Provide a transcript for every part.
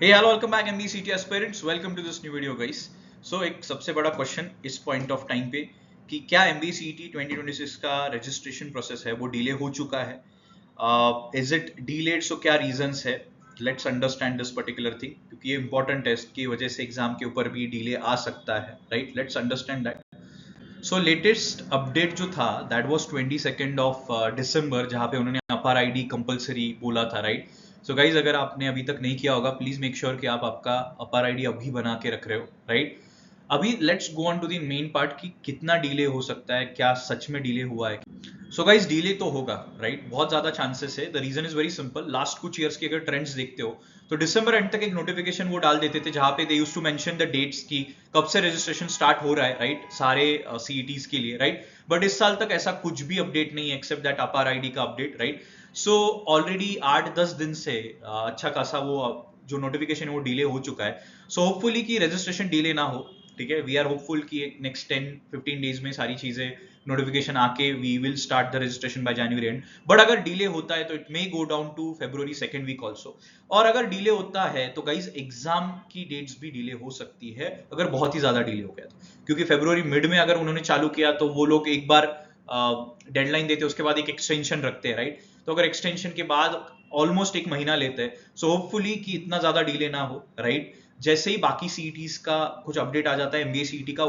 Hey, hello, welcome back MBCT aspirants. Welcome to this new video, guys. So एक सबसे बड़ा question इस point of time पे कि क्या MBCT 2026 का रजिस्ट्रेशन प्रोसेस है वो डिले हो चुका है? Is it delayed? सो क्या रीजंस है? Let's understand this particular thing क्योंकि ये इंपॉर्टेंट है, इसकी वजह से एग्जाम के ऊपर भी डिले आ सकता है, right? Let's understand that. So latest update जो था दैट वाज 22 ऑफ दिसंबर, जहाँ पे उन्होंने अपर आईडी कंपलसरी बोला था, राइट? सो गाइज, अगर आपने अभी तक नहीं किया होगा, प्लीज मेक श्योर कि आप आपका अपर आईडी अभी बना के रख रहे हो, राइट? अभी let's go on to the main part कि कितना डिले हो सकता है, क्या सच में डिले हुआ है. सो गाइज, डिले तो होगा, राइट? बहुत ज्यादा चांसेस है. The reason is very simple. Last कुछ ईयर्स के अगर ट्रेंड्स देखते हो तो दिसंबर एंड तक एक नोटिफिकेशन वो डाल देते थे जहां पे they used to mention the dates की कब से रजिस्ट्रेशन स्टार्ट हो रहा है, राइट? सारे सीईटीज के लिए, राइट? बट इस साल तक ऐसा कुछ भी अपडेट नहीं है एक्सेप्ट दैट अपर आईडी का अपडेट, राइट? सो ऑलरेडी 8-10 दिन से अच्छा खासा वो जो नोटिफिकेशन है वो डिले हो चुका है. सो होपफुली कि रजिस्ट्रेशन डिले ना हो, ठीक है? वी आर होपफुल कि नेक्स्ट 10-15 डेज में सारी चीजें नोटिफिकेशन आके we will start the registration by January end. But अगर डिले होता है तो it may go down to February second week also. और अगर डिले होता है तो गाइज एग्जाम की डेट्स भी डिले हो सकती है अगर बहुत ही ज्यादा डिले हो गया तो, क्योंकि फरवरी मिड में अगर उन्होंने चालू किया तो वो लोग एक बार डेडलाइन देते हैं, उसके बाद एक एक्सटेंशन रखते हैं, राइट? तो अगर एक्सटेंशन के बाद ऑलमोस्ट एक महीना लेते हैं, सो होपफुली कि इतना ज्यादा डिले ना हो, राइट? जैसे ही बाकी सीईटीज का कुछ अपडेट आ जाता है एमबीए सीईटी का,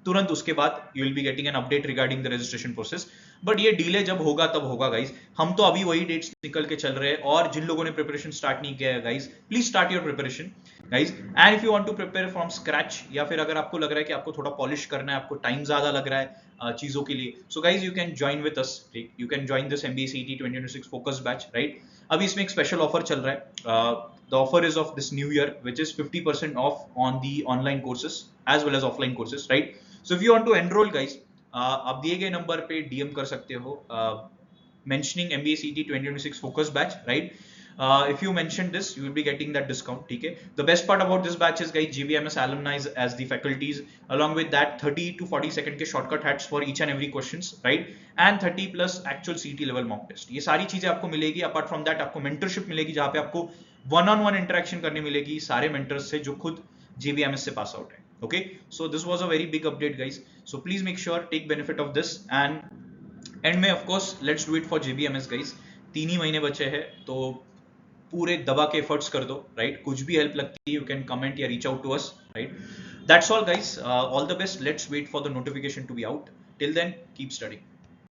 तुरंत उसके बाद you will be getting an update regarding the registration process. But ये डिले जब होगा तब होगा गाइज. हम तो अभी वही डेट्स निकल के चल रहे हैं, और जिन लोगों ने प्रिपरेशन स्टार्ट नहीं किया है guys, please start your preparation guys. And if you want to prepare from scratch, या फिर अगर आपको लग रहा है कि आपको थोड़ा पॉलिश करना है, आपको टाइम ज्यादा लग रहा है चीजों के लिए, so guys you can join with us. You can join this MBA CET 2026 focus batch, right? अभी इसमें एक स्पेशल ऑफर चल रहा है. The offer is of this new year, which is 50% off on the online courses as well as offline courses, right? So if you want to enroll guys, आप दिए गए number पे डीएम कर सकते हो mentioning MBA CT 2026 focus batch, right? If you mention this, you will be getting that discount. ठीक है? The best part about this batch is guys, GBMS alumni as the faculties, along with that 30 to 40 second के shortcut hacks for each and every questions, right? And 30 plus actual CT level mock test. ये सारी चीजें आपको मिलेगी. Apart from that, आपको mentorship मिलेगी जहाँ पे आपको one-on-one interaction करने मिलेगी सारे mentors से जो खुद GBMS से pass out है. Okay, so this was a very big update guys, so please make sure take benefit of this. And and में of course let's do it for GBMS guys. 3 ही महीने बचे हैं तो पूरे दबा के एफर्ट्स कर दो, राइट? कुछ भी हेल्प लगती है यू कैन कमेंट या reach out to us, right? That's all guys, all the best. Let's wait for the notification to be out. Till then keep studying.